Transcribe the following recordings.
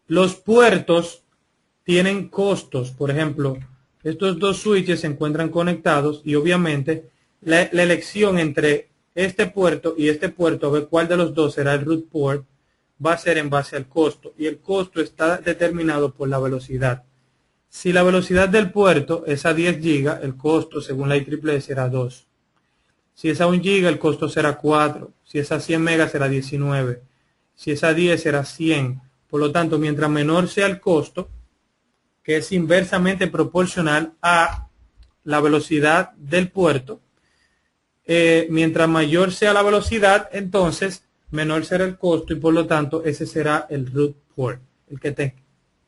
Los puertos tienen costos. Por ejemplo, estos dos switches se encuentran conectados y obviamente la elección entre este puerto y este puerto, a ver cuál de los dos será el root port, va a ser en base al costo. Y el costo está determinado por la velocidad. Si la velocidad del puerto es a 10 GB, el costo según la IEEE será 2. Si es a 1 GB, el costo será 4. Si es a 100 megas, será 19. Si es a 10, será 100. Por lo tanto, mientras menor sea el costo, que es inversamente proporcional a la velocidad del puerto, mientras mayor sea la velocidad, entonces menor será el costo y por lo tanto ese será el root port,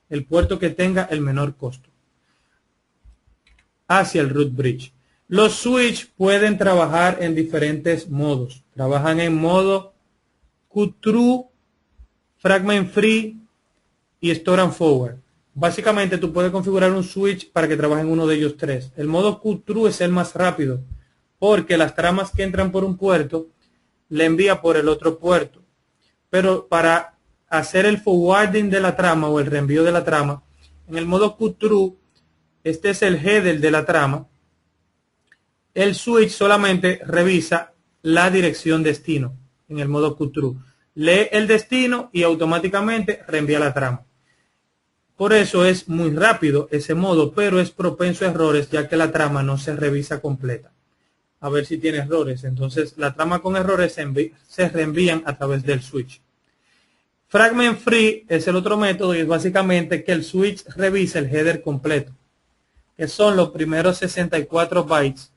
el puerto que tenga el menor costo hacia el root bridge. Los switch pueden trabajar en diferentes modos. Trabajan en modo cut-through, fragment free y store and forward. Básicamente tú puedes configurar un switch para que trabaje en uno de ellos tres. El modo cut-through es el más rápido porque las tramas que entran por un puerto le envía por el otro puerto. Pero para hacer el forwarding de la trama o el reenvío de la trama, en el modo cut-through, este es el header de la trama. El switch solamente revisa la dirección destino en el modo cut-through. Lee el destino y automáticamente reenvía la trama. Por eso es muy rápido ese modo, pero es propenso a errores ya que la trama no se revisa completa. A ver si tiene errores. Entonces la trama con errores se reenvían a través del switch. Fragment free es el otro método y es básicamente que el switch revise el header completo, que son los primeros 64 bytes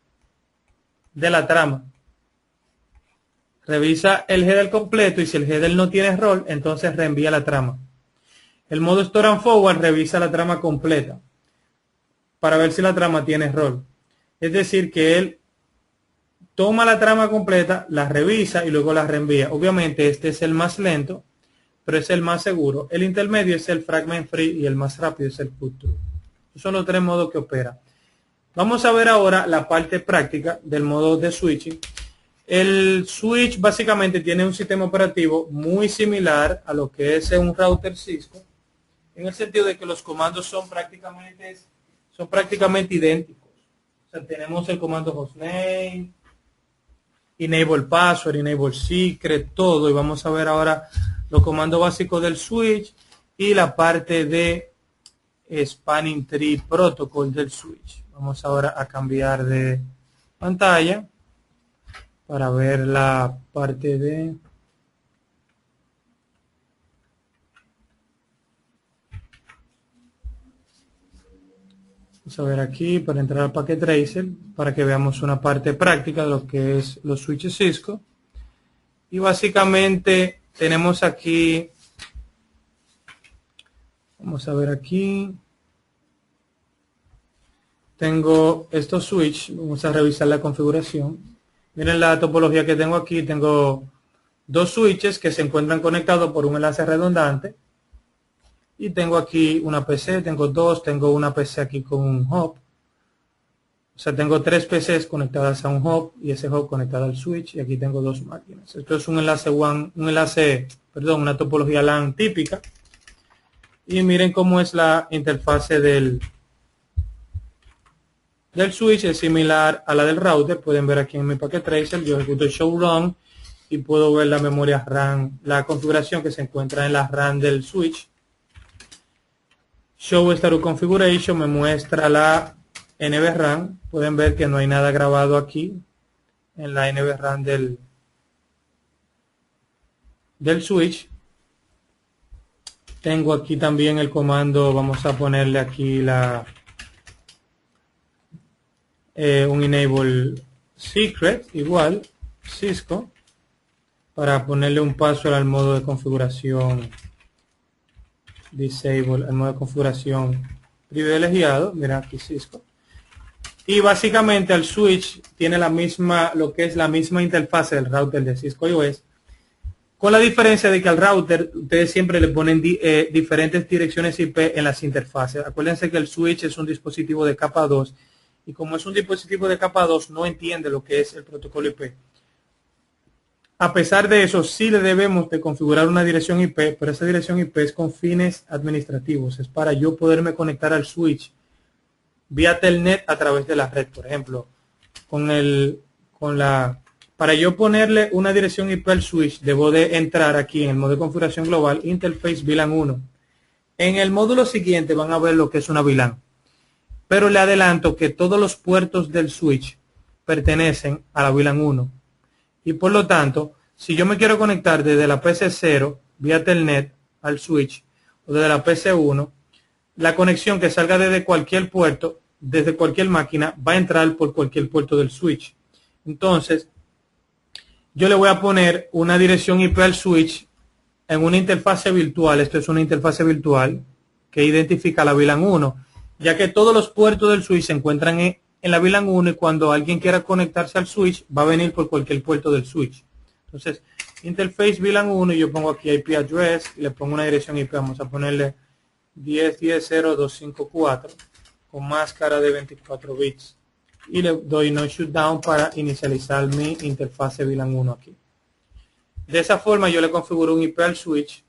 de la trama. Revisa el header completo y si el header no tiene error, entonces reenvía la trama. El modo store and forward revisa la trama completa para ver si la trama tiene error. Es decir, que él toma la trama completa, la revisa y luego la reenvía. Obviamente este es el más lento, pero es el más seguro. El intermedio es el fragment free y el más rápido es el cut-through. Esos son los tres modos que opera. Vamos a ver ahora la parte práctica del modo de switching. El switch básicamente tiene un sistema operativo muy similar a lo que es un router Cisco, en el sentido de que los comandos son prácticamente idénticos. O sea, tenemos el comando hostname, enable password, enable secret, todo. Y vamos a ver ahora los comandos básicos del switch y la parte de spanning tree protocol del switch. Vamos ahora a cambiar de pantalla para ver la parte de vamos a ver aquí para entrar al Packet Tracer para que veamos una parte práctica de lo que es los switches Cisco. Y básicamente tenemos aquí, vamos a ver aquí, tengo estos switch, vamos a revisar la configuración. Miren la topología que tengo aquí, tengo dos switches que se encuentran conectados por un enlace redundante. Y tengo aquí una PC, tengo una PC aquí con un hub. O sea, tengo tres PCs conectadas a un hub y ese hub conectado al switch y aquí tengo dos máquinas. Esto es una topología LAN típica. Y miren cómo es la interfase del switch, es similar a la del router. Pueden ver aquí en mi Packet Tracer, yo ejecuto show run y puedo ver la memoria RAM, la configuración que se encuentra en la RAM del switch. Show Startup Configuration me muestra la NVRAM. Pueden ver que no hay nada grabado aquí en la NVRAM del switch. Tengo aquí también el comando, vamos a ponerle aquí un enable secret, igual, Cisco, para ponerle un password al modo de configuración disable, el modo de configuración privilegiado. Mira aquí Cisco. Y básicamente el switch tiene la misma interfase del router de Cisco iOS, con la diferencia de que al router ustedes siempre le ponen diferentes direcciones IP en las interfaces. Acuérdense que el switch es un dispositivo de capa 2 y como es un dispositivo de capa 2 no entiende lo que es el protocolo IP. A pesar de eso, sí le debemos de configurar una dirección IP, pero esa dirección IP es con fines administrativos. Es para yo poderme conectar al switch vía Telnet a través de la red. Por ejemplo, para yo ponerle una dirección IP al switch, debo de entrar aquí en el modo de configuración global, Interface VLAN 1. En el módulo siguiente van a ver lo que es una VLAN. Pero le adelanto que todos los puertos del switch pertenecen a la VLAN 1. Y por lo tanto, si yo me quiero conectar desde la PC0 vía Telnet al switch o desde la PC1, la conexión que salga desde cualquier puerto, desde cualquier máquina, va a entrar por cualquier puerto del switch. Entonces, yo le voy a poner una dirección IP al switch en una interfase virtual. Esto es una interfase virtual que identifica la VLAN 1, ya que todos los puertos del switch se encuentran en la VLAN 1 y cuando alguien quiera conectarse al switch va a venir por cualquier puerto del switch. Entonces, interface VLAN 1 y yo pongo aquí IP address y le pongo una dirección IP. Vamos a ponerle 10.10.0.254 con máscara de 24 bits y le doy no shutdown para inicializar mi interfase VLAN 1 aquí. De esa forma yo le configuro un IP al switch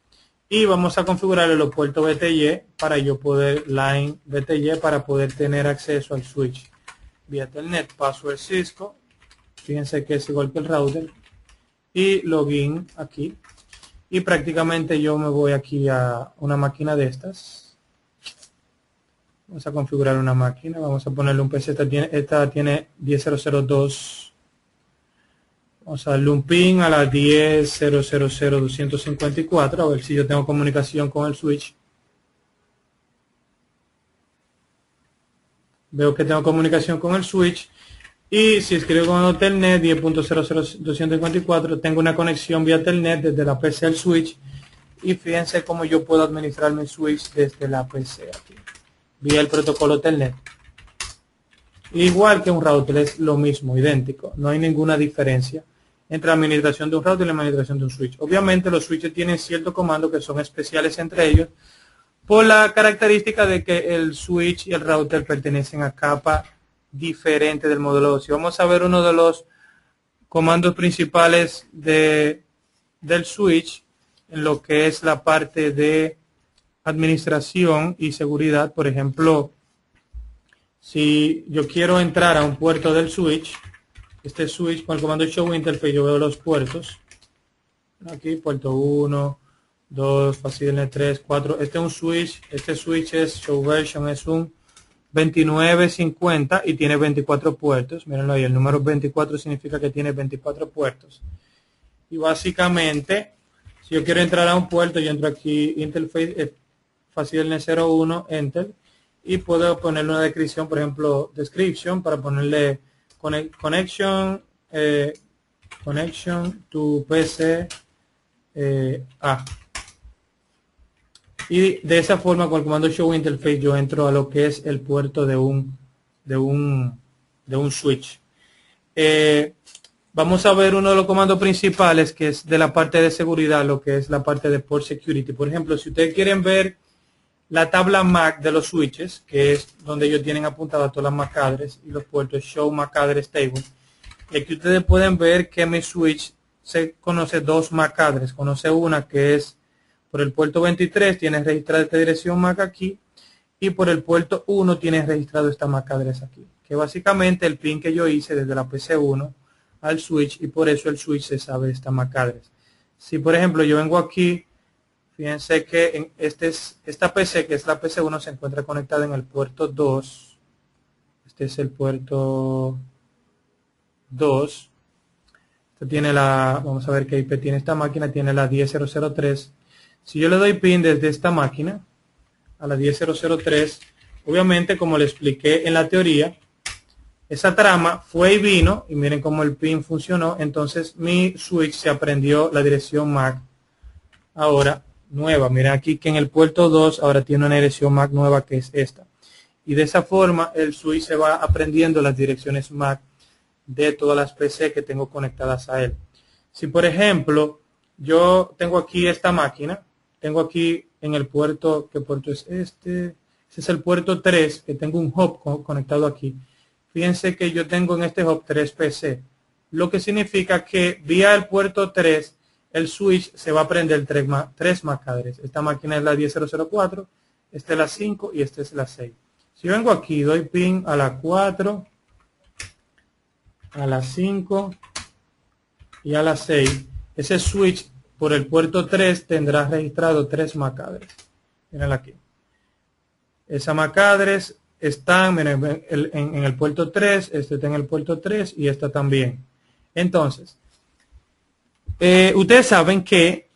y vamos a configurarle los puertos BTY para yo poder line BTY para poder tener acceso al switch vía Telnet. Password Cisco, fíjense que es igual que el router, y login aquí, y prácticamente yo me voy aquí a una máquina de estas. Vamos a configurar una máquina, vamos a ponerle un PC. Esta tiene 10.0.0.2. Vamos a darle un ping a la 10.0.0.254, a ver si yo tengo comunicación con el switch. Veo que tengo comunicación con el switch. Y si escribo con el Telnet 10.0.0.254, tengo una conexión vía Telnet desde la PC al switch. Y fíjense cómo yo puedo administrar mi switch desde la PC aquí, vía el protocolo Telnet. Igual que un router, es lo mismo, idéntico. No hay ninguna diferencia entre la administración de un router y la administración de un switch. Obviamente los switches tienen ciertos comandos que son especiales entre ellos por la característica de que el switch y el router pertenecen a capa diferente del modelo. Si vamos a ver uno de los comandos principales del switch en lo que es la parte de administración y seguridad, por ejemplo, si yo quiero entrar a un puerto del switch, este switch con el comando show interface yo veo los puertos aquí, puerto 1, 2, facility 3, 4. Este es un switch, este switch es show version, es un 2950 y tiene 24 puertos. Mírenlo ahí, el número 24 significa que tiene 24 puertos. Y básicamente, si yo quiero entrar a un puerto, yo entro aquí interface facility 01 enter y puedo ponerle una descripción, por ejemplo, description, para ponerle connection to PC A. Y de esa forma, con el comando show interface, yo entro a lo que es el puerto de un switch. Vamos a ver uno de los comandos principales, que es de la parte de seguridad, lo que es la parte de port security. Por ejemplo, si ustedes quieren ver la tabla MAC de los switches, que es donde ellos tienen apuntadas todas las MAC address y los puertos, show MAC address table. Y aquí ustedes pueden ver que mi switch se conoce dos MAC address. Conoce una que es por el puerto 23, tiene registrada esta dirección MAC aquí, y por el puerto 1 tiene registrado esta MAC address aquí, que básicamente el pin que yo hice desde la PC1 al switch, y por eso el switch se sabe esta MAC address. Si por ejemplo yo vengo aquí, fíjense que en esta PC, que es la PC1, se encuentra conectada en el puerto 2. Este es el puerto 2. Esto tiene vamos a ver qué IP tiene esta máquina, tiene la 10.0.0.3. Si yo le doy pin desde esta máquina a la 10.0.0.3, obviamente, como le expliqué en la teoría, esa trama fue y vino, y miren cómo el pin funcionó. Entonces mi switch se aprendió la dirección MAC ahora nueva. Miren aquí que en el puerto 2 ahora tiene una dirección MAC nueva, que es esta. Y de esa forma el switch se va aprendiendo las direcciones MAC de todas las PC que tengo conectadas a él. Si por ejemplo yo tengo aquí esta máquina, tengo aquí en el puerto, ¿qué puerto es este? Este es el puerto 3, que tengo un hub conectado aquí. Fíjense que yo tengo en este hub 3 PC. lo que significa que vía el puerto 3 el switch se va a prender 3 MAC address. Esta máquina es la 10004, esta es la 5 y esta es la 6. Si yo vengo aquí, doy pin a la 4, a la 5 y a la 6, ese switch por el puerto 3 tendrá registrado 3 MAC address. Miren aquí. Esa MAC address está en el puerto 3, este está en el puerto 3 y esta también. Entonces, ustedes saben que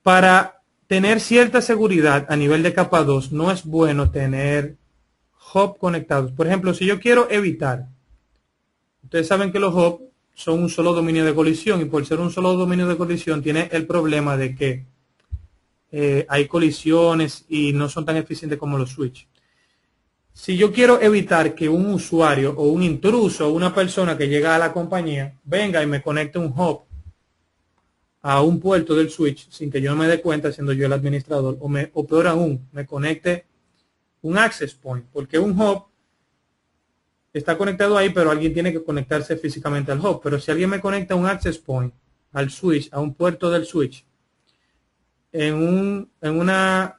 para tener cierta seguridad a nivel de capa 2 no es bueno tener hub conectados. Por ejemplo, si yo quiero evitar, ustedes saben que los hubs son un solo dominio de colisión y por ser un solo dominio de colisión tiene el problema de que hay colisiones y no son tan eficientes como los switch. Si yo quiero evitar que un usuario o un intruso o una persona que llega a la compañía venga y me conecte un hub a un puerto del switch sin que yo no me dé cuenta siendo yo el administrador, o peor aún, me conecte un access point, porque un hub está conectado ahí, pero alguien tiene que conectarse físicamente al hub. Pero si alguien me conecta un access point al switch, a un puerto del switch, en una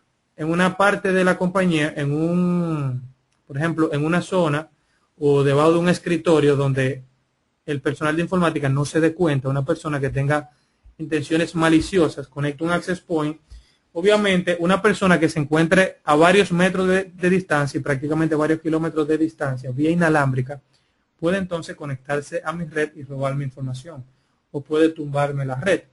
parte de la compañía, por ejemplo, en una zona o debajo de un escritorio donde el personal de informática no se dé cuenta, una persona que tenga intenciones maliciosas conecta un access point, obviamente una persona que se encuentre a varios metros de distancia y prácticamente varios kilómetros de distancia vía inalámbrica puede entonces conectarse a mi red y robar mi información o puede tumbarme la red.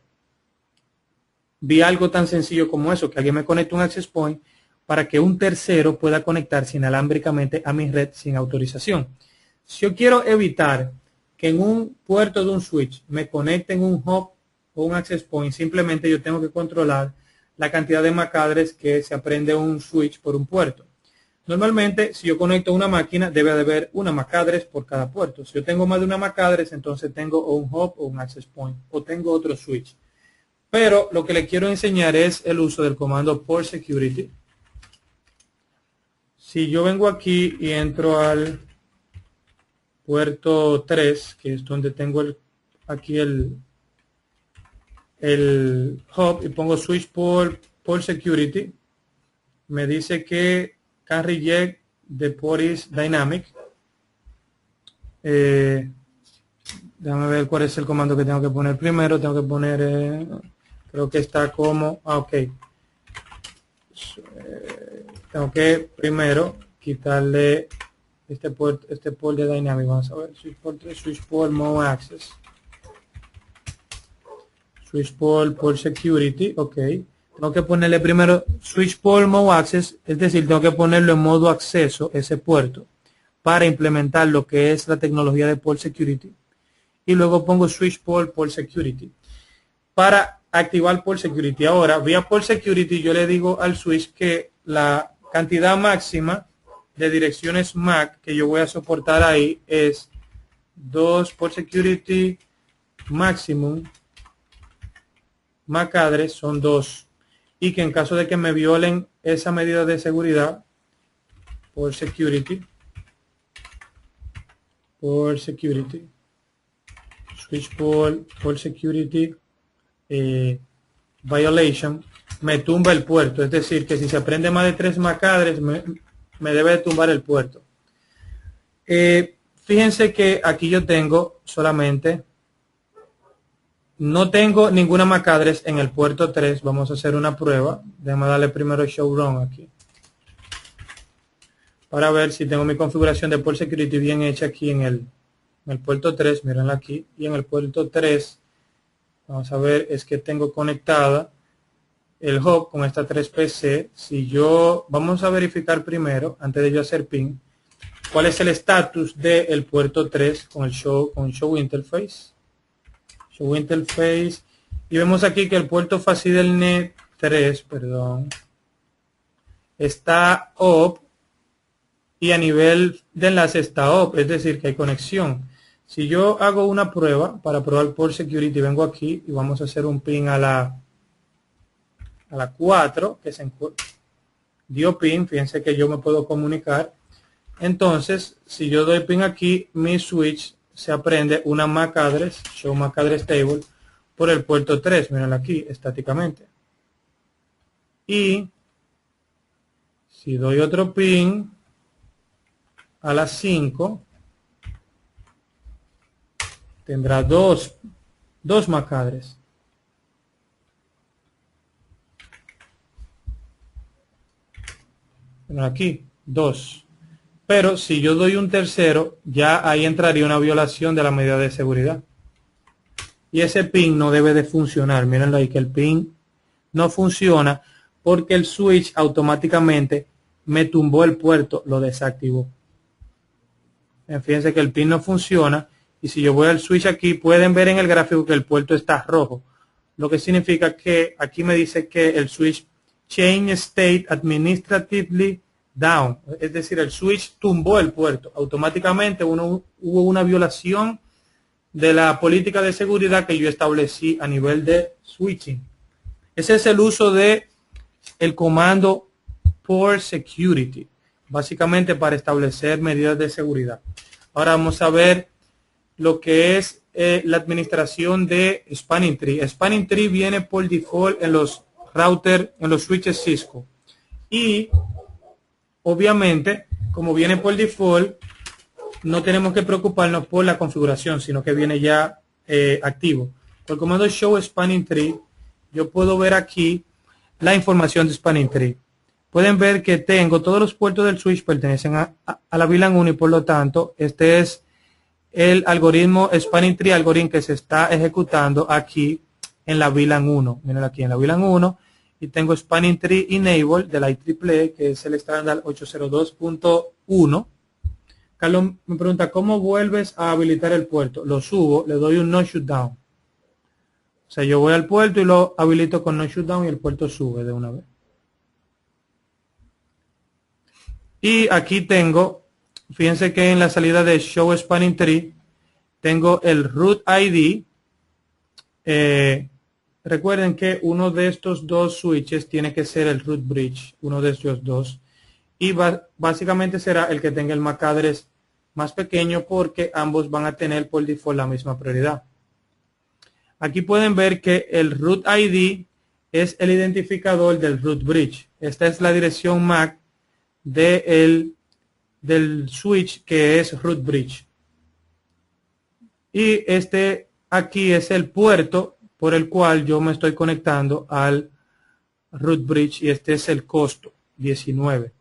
Vi algo tan sencillo como eso, que alguien me conecte un access point para que un tercero pueda conectarse inalámbricamente a mi red sin autorización. Si yo quiero evitar que en un puerto de un switch me conecten un hub o un access point, simplemente yo tengo que controlar la cantidad de MAC address que se aprende un switch por un puerto. Normalmente, si yo conecto una máquina, debe de haber una MAC address por cada puerto. Si yo tengo más de una MAC address, entonces tengo o un hub o un access point, o tengo otro switch. Pero lo que le quiero enseñar es el uso del comando port security. Si yo vengo aquí y entro al puerto 3, que es donde tengo aquí el hub, y pongo switch port security, me dice que can reject the port is dynamic. Déjame ver cuál es el comando que tengo que poner primero. Tengo que poner, creo que está como, ok. Tengo que primero quitarle este port de dynamic. Vamos a ver, switch port mode access. Switch port security, ok. Tengo que ponerle primero switch port mode access, es decir, tengo que ponerlo en modo acceso, ese puerto, para implementar lo que es la tecnología de port security. Y luego pongo switch port security para activar port security. Ahora, vía port security, yo le digo al switch que la cantidad máxima de direcciones MAC que yo voy a soportar ahí es 2 port security maximum. MAC address son 2 y que en caso de que me violen esa medida de seguridad por security switch port security violation, me tumba el puerto. Es decir, que si se prende más de 3 MAC address me debe de tumbar el puerto. Fíjense que aquí yo tengo solamente, no tengo ninguna MAC address en el puerto 3. Vamos a hacer una prueba. Déjame darle primero show run aquí para ver si tengo mi configuración de port security bien hecha aquí en el puerto 3. Mírenla aquí. Y en el puerto 3 vamos a ver, es que tengo conectada el hub con esta 3PC. Si yo, vamos a verificar primero, antes de yo hacer ping, cuál es el estatus del puerto 3 con el show interface. Show interface, y vemos aquí que el puerto FacidelNet 3, perdón, está up y a nivel de enlace está up, es decir que hay conexión. Si yo hago una prueba para probar port security, vengo aquí y vamos a hacer un ping a la 4 que se dio ping. Fíjense que yo me puedo comunicar. Entonces, si yo doy ping aquí, mi switch se aprende una MAC address, show MAC address table, por el puerto 3, miren aquí, estáticamente. Y si doy otro pin a las 5, tendrá dos MAC address. Miren aquí, 2. Pero si yo doy un tercero, ya ahí entraría una violación de la medida de seguridad. Y ese pin no debe de funcionar. Mírenlo ahí que el pin no funciona porque el switch automáticamente me tumbó el puerto, lo desactivó. Fíjense que el pin no funciona y si yo voy al switch aquí, pueden ver en el gráfico que el puerto está rojo. Lo que significa que aquí me dice que el switch change state administratively down, es decir, el switch tumbó el puerto. Automáticamente hubo una violación de la política de seguridad que yo establecí a nivel de switching. Ese es el uso de el comando port security, básicamente para establecer medidas de seguridad. Ahora vamos a ver lo que es la administración de Spanning Tree. Spanning Tree viene por default en los routers, en los switches Cisco. Y obviamente, como viene por default, no tenemos que preocuparnos por la configuración, sino que viene ya activo. Por el comando show Spanning Tree, yo puedo ver aquí la información de Spanning Tree. Pueden ver que tengo todos los puertos del switch pertenecen a la VLAN 1 y por lo tanto este es el algoritmo Spanning Tree algoritmo que se está ejecutando aquí en la VLAN 1. Miren aquí en la VLAN 1 y tengo Spanning Tree Enable de la IEEE, que es el estándar 802.1. Carlos me pregunta, ¿cómo vuelves a habilitar el puerto? Lo subo, le doy un no shutdown. O sea, yo voy al puerto y lo habilito con no shutdown y el puerto sube de una vez. Y aquí tengo, fíjense que en la salida de Show Spanning Tree, tengo el root ID. Recuerden que uno de estos dos switches tiene que ser el root bridge, uno de estos dos. Y básicamente será el que tenga el MAC address más pequeño porque ambos van a tener por default la misma prioridad. Aquí pueden ver que el root ID es el identificador del root bridge. Esta es la dirección MAC del switch que es root bridge. Y este aquí es el puerto por el cual yo me estoy conectando al root bridge y este es el costo, 19.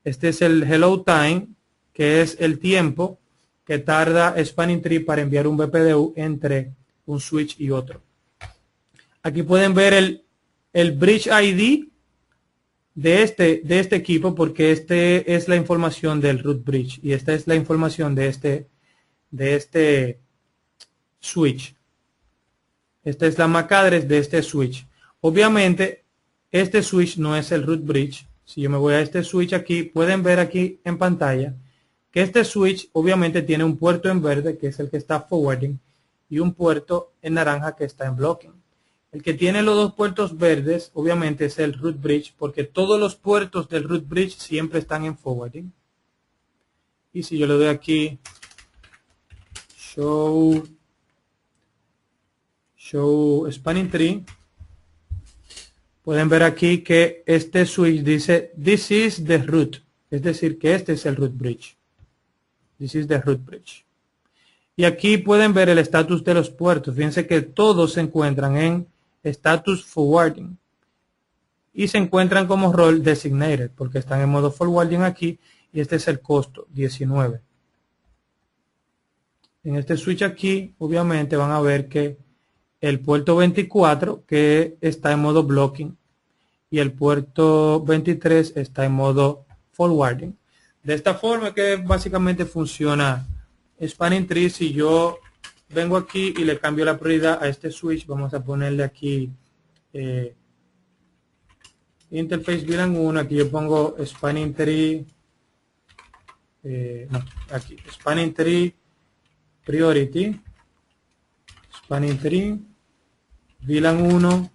Este es el hello time, que es el tiempo que tarda Spanning Tree para enviar un BPDU entre un switch y otro. Aquí pueden ver el bridge ID de este equipo porque este es la información del root bridge y esta es la información de este switch. Esta es la MAC address de este switch. Obviamente este switch no es el root bridge. Si yo me voy a este switch aquí, pueden ver aquí en pantalla que este switch obviamente tiene un puerto en verde que es el que está forwarding y un puerto en naranja que está en blocking. El que tiene los dos puertos verdes obviamente es el root bridge porque todos los puertos del root bridge siempre están en forwarding. Y si yo le doy aquí show Spanning Tree, pueden ver aquí que este switch dice this is the root, es decir que este es el root bridge. This is the root bridge. Y aquí pueden ver el estatus de los puertos. Fíjense que todos se encuentran en status forwarding y se encuentran como role designated porque están en modo forwarding aquí y este es el costo, 19. En este switch aquí obviamente van a ver que el puerto 24 que está en modo blocking y el puerto 23 está en modo forwarding. De esta forma que básicamente funciona Spanning Tree. Si yo vengo aquí y le cambio la prioridad a este switch, vamos a ponerle aquí Interface VLAN 1, aquí yo pongo Spanning Tree, aquí Spanning Tree Priority, Spanning Tree VLAN 1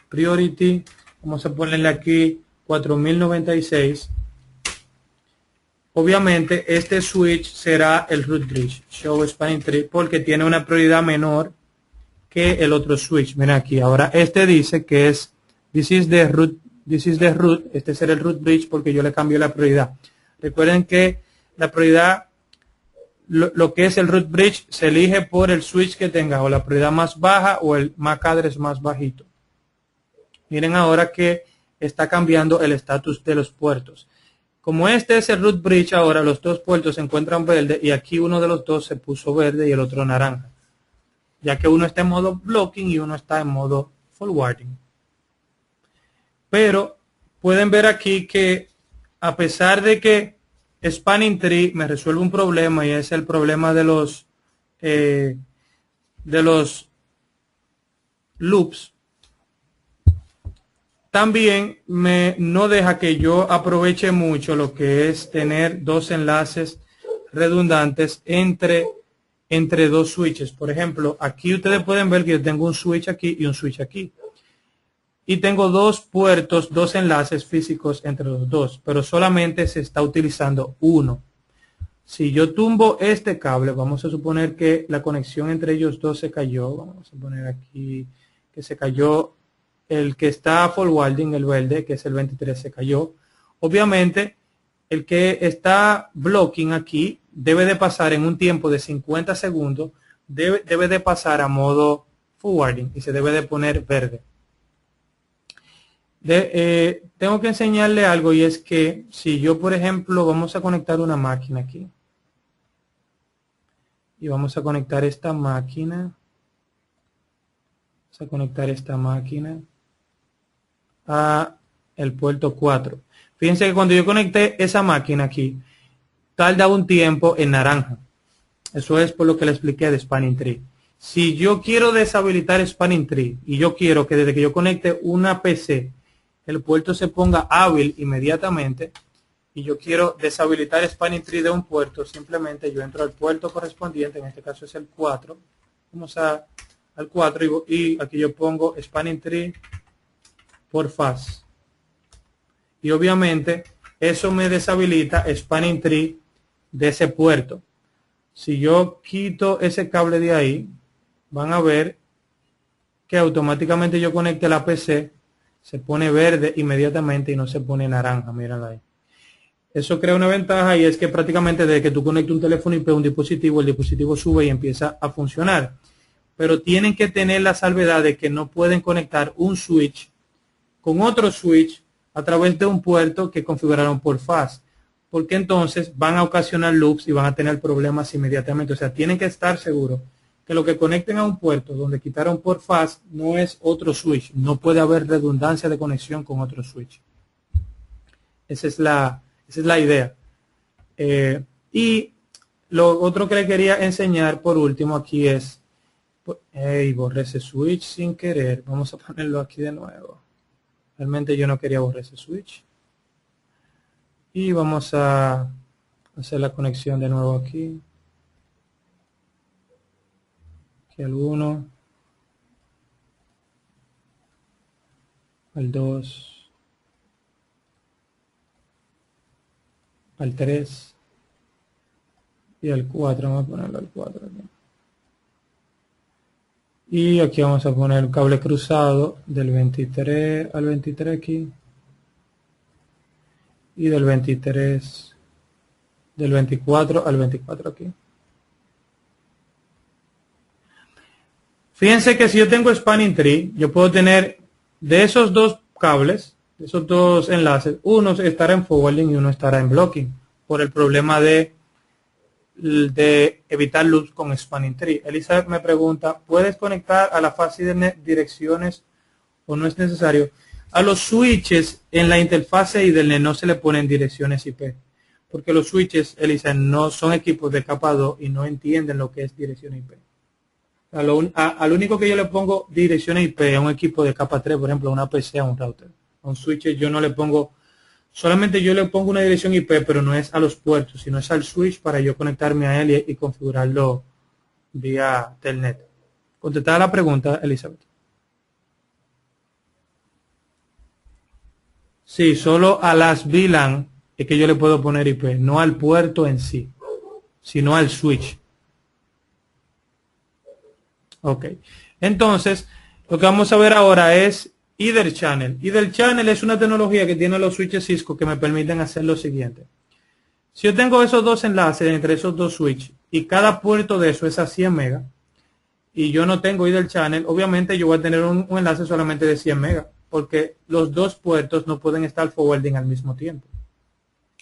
Priority, vamos a ponerle aquí 4096 obviamente este switch será el root bridge, show spanning tree, porque tiene una prioridad menor que el otro switch. Miren aquí, ahora este dice que es this is the root, este será el root bridge porque yo le cambio la prioridad. Recuerden que la prioridad, lo que es el root bridge, se elige por el switch que tenga, o la prioridad más baja o el MAC address más bajito. Miren ahora que está cambiando el estatus de los puertos. Como este es el root bridge, ahora los dos puertos se encuentran verde y aquí uno de los dos se puso verde y el otro naranja, ya que uno está en modo blocking y uno está en modo forwarding. Pero pueden ver aquí que a pesar de que spanning tree me resuelve un problema, y es el problema de los loops, también no deja que yo aproveche mucho lo que es tener dos enlaces redundantes entre dos switches. Por ejemplo, aquí ustedes pueden ver que yo tengo un switch aquí y un switch aquí. Y tengo dos puertos, dos enlaces físicos entre los dos, pero solamente se está utilizando uno. Si yo tumbo este cable, vamos a suponer que la conexión entre ellos dos se cayó. Vamos a poner aquí que se cayó el que está forwarding, el verde, que es el 23, se cayó. Obviamente, el que está blocking aquí debe de pasar en un tiempo de 50 segundos, debe de pasar a modo forwarding y se debe de poner verde. Tengo que enseñarle algo, y es que si yo, por ejemplo, vamos a conectar una máquina aquí y vamos a conectar esta máquina, a el puerto 4. Fíjense que cuando yo conecté esa máquina aquí, tarda un tiempo en naranja. Eso es por lo que le expliqué de spanning tree. Si yo quiero deshabilitar spanning tree y yo quiero que desde que yo conecte una PC el puerto se ponga hábil inmediatamente, y yo quiero deshabilitar spanning tree de un puerto, simplemente yo entro al puerto correspondiente, en este caso es el 4, vamos al 4 y aquí yo pongo spanning tree por fast, y obviamente eso me deshabilita spanning tree de ese puerto. Si yo quito ese cable de ahí, van a ver que automáticamente yo conecte la PC, se pone verde inmediatamente y no se pone naranja. Mírala ahí. Eso crea una ventaja, y es que prácticamente desde que tú conectas un teléfono IP a un dispositivo, el dispositivo sube y empieza a funcionar. Pero tienen que tener la salvedad de que no pueden conectar un switch con otro switch a través de un puerto que configuraron por fast, porque entonces van a ocasionar loops y van a tener problemas inmediatamente. O sea, tienen que estar seguros que lo que conecten a un puerto donde quitaron por fast no es otro switch. No puede haber redundancia de conexión con otro switch. Esa es la idea. Y lo otro que le quería enseñar por último aquí es, borré ese switch sin querer. Vamos a ponerlo aquí de nuevo. Realmente yo no quería borrar ese switch. Y vamos a hacer la conexión de nuevo aquí. Aquí al 1, al 2, al 3 y al 4. Vamos a ponerlo al 4 aquí. Y aquí vamos a poner un cable cruzado del 23 al 23 aquí. Y del 24 al 24 aquí. Fíjense que si yo tengo spanning tree, yo puedo tener de esos dos cables, de esos dos enlaces, uno estará en forwarding y uno estará en blocking, por el problema de evitar loops con spanning tree. Elizabeth me pregunta, ¿puedes conectar a la fase de direcciones o no es necesario? A los switches en la interfase Ethernet no se le ponen direcciones IP, porque los switches, Elizabeth, no son equipos de capa 2 y no entienden lo que es dirección IP. Al único que yo le pongo dirección IP a un equipo de capa 3, por ejemplo, a una PC, a un router. A un switch yo no le pongo, solamente yo le pongo una dirección IP, pero no es a los puertos, sino es al switch para yo conectarme a él y configurarlo vía Telnet. Contestada la pregunta, Elizabeth. Sí, solo a las VLAN es que yo le puedo poner IP, no al puerto en sí, sino al switch. Ok, entonces lo que vamos a ver ahora es Either Channel. Either Channel es una tecnología que tiene los switches Cisco que me permiten hacer lo siguiente. Si yo tengo esos dos enlaces entre esos dos switches y cada puerto de eso es a 100 megas y yo no tengo Either Channel, obviamente yo voy a tener un enlace solamente de 100 megas porque los dos puertos no pueden estar forwarding al mismo tiempo.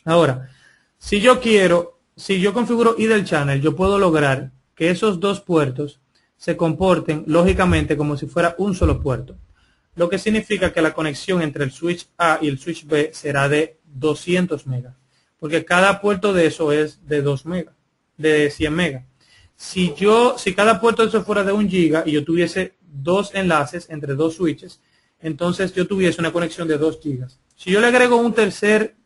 Ahora, si yo configuro Either Channel, yo puedo lograr que esos dos puertos se comporten lógicamente como si fuera un solo puerto, lo que significa que la conexión entre el switch A y el switch B será de 200 megas, porque cada puerto de eso es de 2 megas, de 100 megas. Si cada puerto de eso fuera de 1 giga y yo tuviese dos enlaces entre dos switches, entonces yo tuviese una conexión de 2 gigas. Si yo le agrego un tercer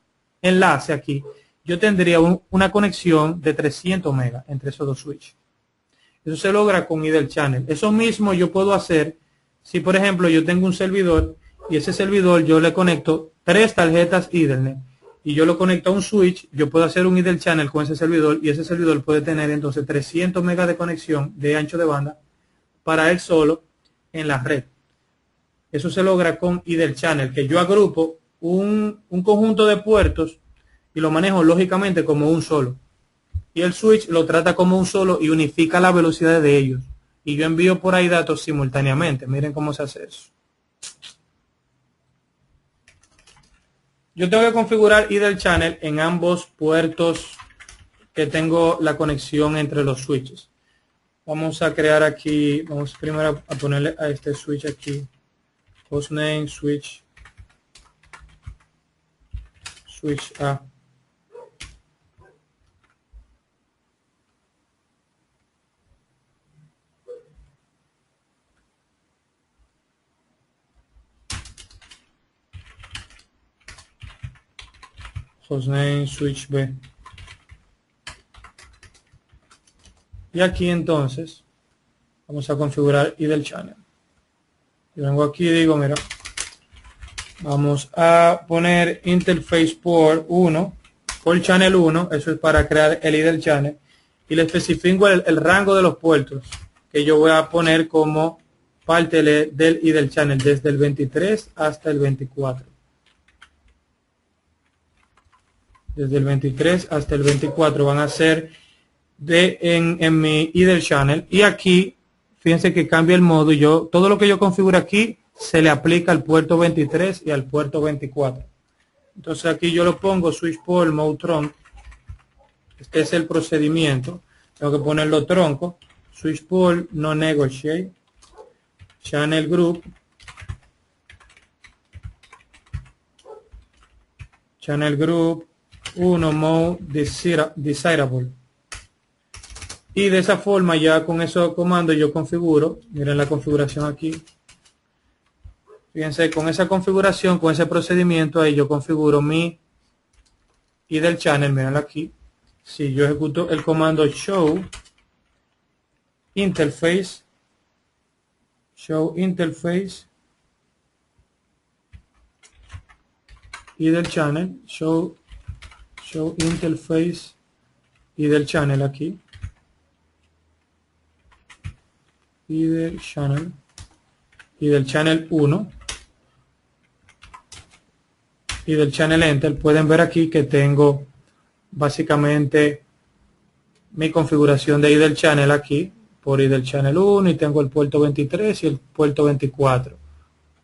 enlace aquí, yo tendría una conexión de 300 megas entre esos dos switches. Eso se logra con Either Channel. Eso mismo yo puedo hacer si, por ejemplo, yo tengo un servidor y ese servidor yo le conecto 3 tarjetas Ethernet y yo lo conecto a un switch, yo puedo hacer un Either Channel con ese servidor y ese servidor puede tener entonces 300 megas de conexión de ancho de banda para él solo en la red. Eso se logra con Either Channel, que yo agrupo un conjunto de puertos y lo manejo lógicamente como un solo. Y el switch lo trata como un solo y unifica la velocidad de ellos. Y yo envío por ahí datos simultáneamente. Miren cómo se hace eso. Yo tengo que configurar Either Channel en ambos puertos que tengo la conexión entre los switches. Vamos a crear aquí, vamos primero a ponerle a este switch aquí, hostname switch A. Hostname switch B. Y aquí entonces vamos a configurar Either Channel. Y vengo aquí y digo, mira, vamos a poner interface port 1, por channel 1, eso es para crear el Either Channel, y le especifico el rango de los puertos que yo voy a poner como parte del Either Channel, desde el 23 hasta el 24. Desde el 23 hasta el 24 van a ser en mi Either Channel, y aquí fíjense que cambia el modo y todo lo que yo configuro aquí se le aplica al puerto 23 y al puerto 24. Entonces aquí yo lo pongo switch port mode trunk. Este es el procedimiento. Tengo que ponerlo tronco. Switch port no negotiate. Channel group. Channel group 1 mode desirable. Y de esa forma ya con esos comandos yo configuro, miren la configuración aquí. Fíjense, con esa configuración, con ese procedimiento ahí yo configuro mi Either Channel, miren aquí. Si yo ejecuto el comando show interface Either Channel, show interface Either Channel aquí. Either Channel y del Channel 1 y del Channel Enter, pueden ver aquí que tengo básicamente mi configuración de Either Channel aquí por Either Channel 1 y tengo el puerto 23 y el puerto 24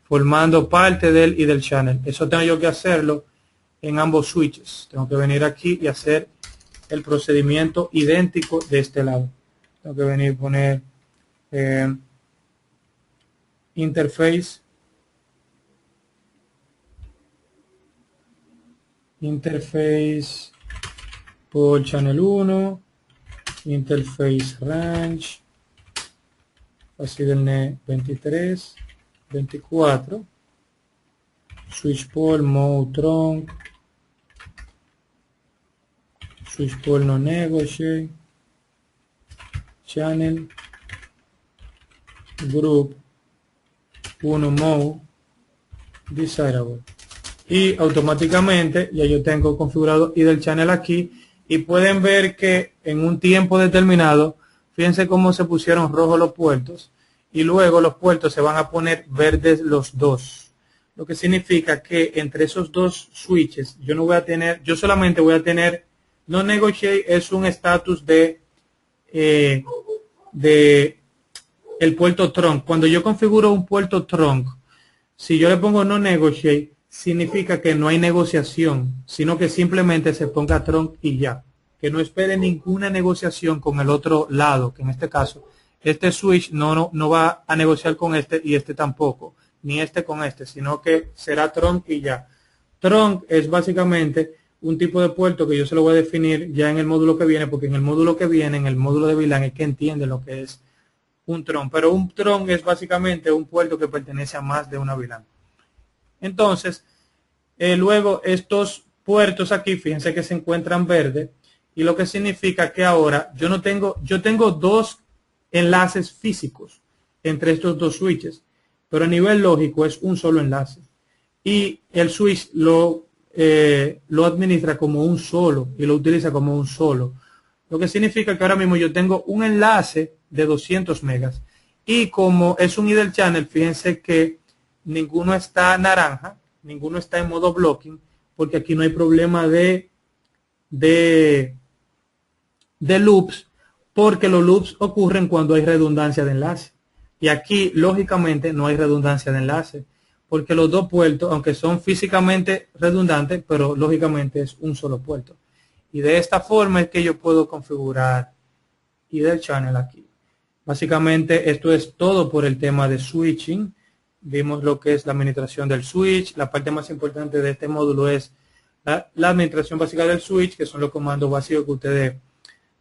formando parte del Either Channel. Eso tengo yo que hacerlo en ambos switches. Tengo que venir aquí y hacer el procedimiento idéntico de este lado. Tengo que venir y poner interface por channel 1, interface range, así del NE 23, 24, switch port mode trunk, switch port no negotiate, channel group 1 mode desirable. y automáticamente ya yo tengo configurado idle channel aquí, y pueden ver que en un tiempo determinado, fíjense cómo se pusieron rojos los puertos, y luego los puertos se van a poner verdes los dos, lo que significa que entre esos dos switches yo no voy a tener, yo solamente voy a tener no negotiate, es un estatus de el puerto trunk. Cuando yo configuro un puerto trunk, si yo le pongo no negotiate, significa que no hay negociación, sino que simplemente se ponga trunk y ya, que no espere ninguna negociación con el otro lado, que en este caso este switch no va a negociar con este y este tampoco, ni este con este, sino que será trunk y ya. Trunk es básicamente un tipo de puerto que yo se lo voy a definir ya en el módulo que viene, porque en el módulo que viene, en el módulo de VLAN, es que entiende lo que es un trunk, pero un trunk es básicamente un puerto que pertenece a más de una VLAN. Entonces, luego estos puertos aquí, fíjense que se encuentran verdes, y lo que significa que ahora yo tengo dos enlaces físicos entre estos dos switches, pero a nivel lógico es un solo enlace, y el switch lo administra como un solo y lo utiliza como un solo, lo que significa que ahora mismo yo tengo un enlace de 200 megas, y como es un idle channel, fíjense que ninguno está naranja, ninguno está en modo blocking, porque aquí no hay problema de loops, porque los loops ocurren cuando hay redundancia de enlace, y aquí lógicamente no hay redundancia de enlace, porque los dos puertos, aunque son físicamente redundantes, pero lógicamente es un solo puerto. Y de esta forma es que yo puedo configurar idle channel aquí. Básicamente esto es todo por el tema de switching. Vimos lo que es la administración del switch. La parte más importante de este módulo es la administración básica del switch, que son los comandos básicos que ustedes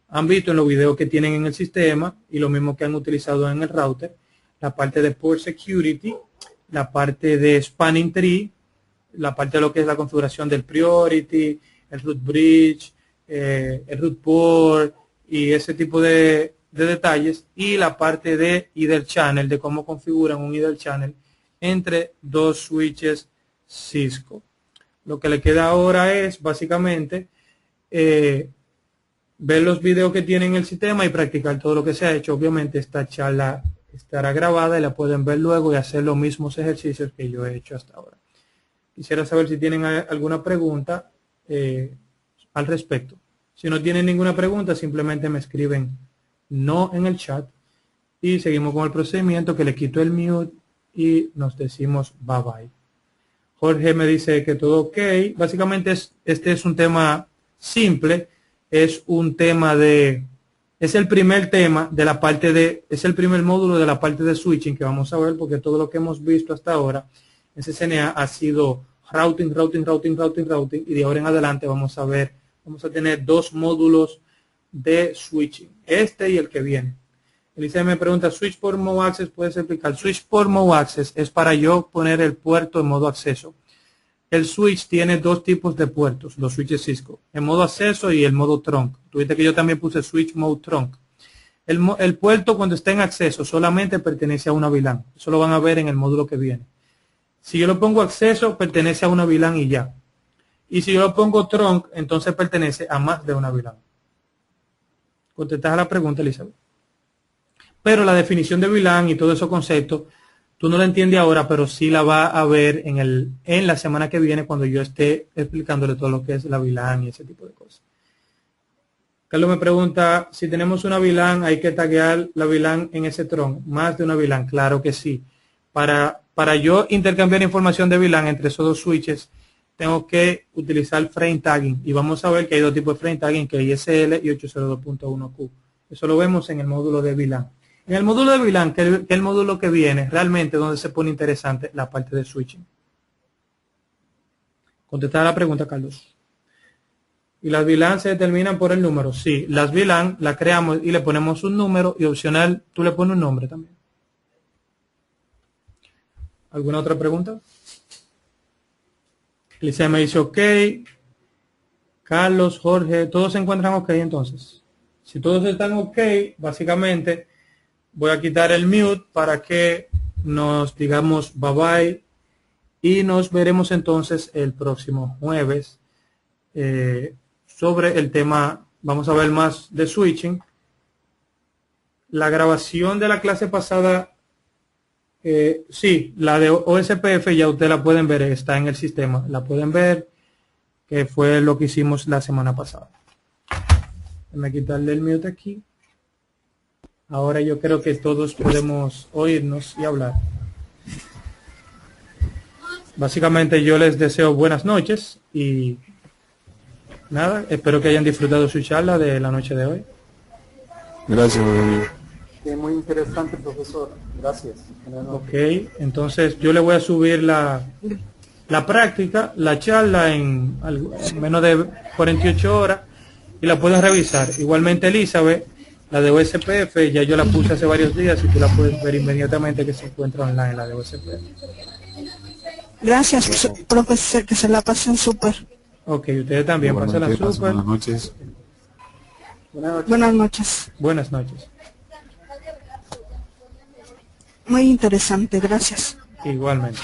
han visto en los videos que tienen en el sistema y lo mismo que han utilizado en el router. La parte de port security, la parte de spanning tree, la parte de lo que es la configuración del priority, el root bridge, el root port y ese tipo de detalles, y la parte de idle channel, de cómo configuran un idle channel entre dos switches Cisco. Lo que le queda ahora es básicamente ver los videos que tienen en el sistema y practicar todo lo que se ha hecho. Obviamente esta charla estará grabada y la pueden ver luego y hacer los mismos ejercicios que yo he hecho hasta ahora. Quisiera saber si tienen alguna pregunta al respecto. Si no tienen ninguna pregunta, simplemente me escriben no en el chat y seguimos con el procedimiento, que le quito el mute y nos decimos bye bye. Jorge me dice que todo ok. Básicamente este es un tema simple, es el primer tema de la parte es el primer módulo de la parte de switching que vamos a ver, porque todo lo que hemos visto hasta ahora en CCNA ha sido routing, y de ahora en adelante vamos a tener dos módulos de switching, este y el que viene. Elisa me pregunta, ¿switch por modo access puedes explicar? Switch por modo access es para yo poner el puerto en modo acceso. El switch tiene dos tipos de puertos, los switches Cisco, el modo acceso y el modo trunk. Tuviste que yo también puse switch mode trunk. El puerto cuando está en acceso solamente pertenece a una VLAN. Eso lo van a ver en el módulo que viene. Si yo lo pongo acceso, pertenece a una VLAN y ya. Y si yo lo pongo trunk, entonces pertenece a más de una VLAN. Contestas a la pregunta, Elizabeth. Pero la definición de VLAN y todos esos conceptos, tú no la entiendes ahora, pero sí la va a ver en la semana que viene cuando yo esté explicándole todo lo que es la VLAN y ese tipo de cosas. Carlos me pregunta, si tenemos una VLAN, ¿hay que taguear la VLAN en ese trunk? Más de una VLAN, claro que sí. Para yo intercambiar información de VLAN entre esos dos switches, tengo que utilizar frame tagging. Y vamos a ver que hay dos tipos de frame tagging, que es ISL y 802.1Q. Eso lo vemos en el módulo de VLAN. En el módulo de VLAN, que es el módulo que viene, realmente donde se pone interesante la parte de switching. Contestar la pregunta, Carlos. ¿Y las VLAN se determinan por el número? Sí, las VLAN las creamos y le ponemos un número y opcional tú le pones un nombre también. ¿Alguna otra pregunta? Alicia me dice ok. Carlos, Jorge, todos se encuentran ok entonces. Si todos están ok, básicamente voy a quitar el mute para que nos digamos bye bye y nos veremos entonces el próximo jueves sobre el tema. Vamos a ver más de switching. La grabación de la clase pasada, sí, la de OSPF ya ustedes la pueden ver, está en el sistema, la pueden ver, que fue lo que hicimos la semana pasada. Déjame quitarle el mute aquí. Ahora yo creo que todos podemos oírnos y hablar. Básicamente yo les deseo buenas noches y nada, espero que hayan disfrutado su charla de la noche de hoy. Gracias, mi amigo. Muy interesante, profesor. Gracias. Ok, entonces yo le voy a subir la práctica, la charla en menos de 48 horas y la pueden revisar. Igualmente Elizabeth, la de OSPF, ya yo la puse hace varios días y tú la puedes ver inmediatamente que se encuentra online, la de OSPF. Gracias, profesor, que se la pasen súper. Ok, ustedes también, pásenla súper. Buenas noches. Buenas noches. Buenas noches. Muy interesante, gracias. Igualmente.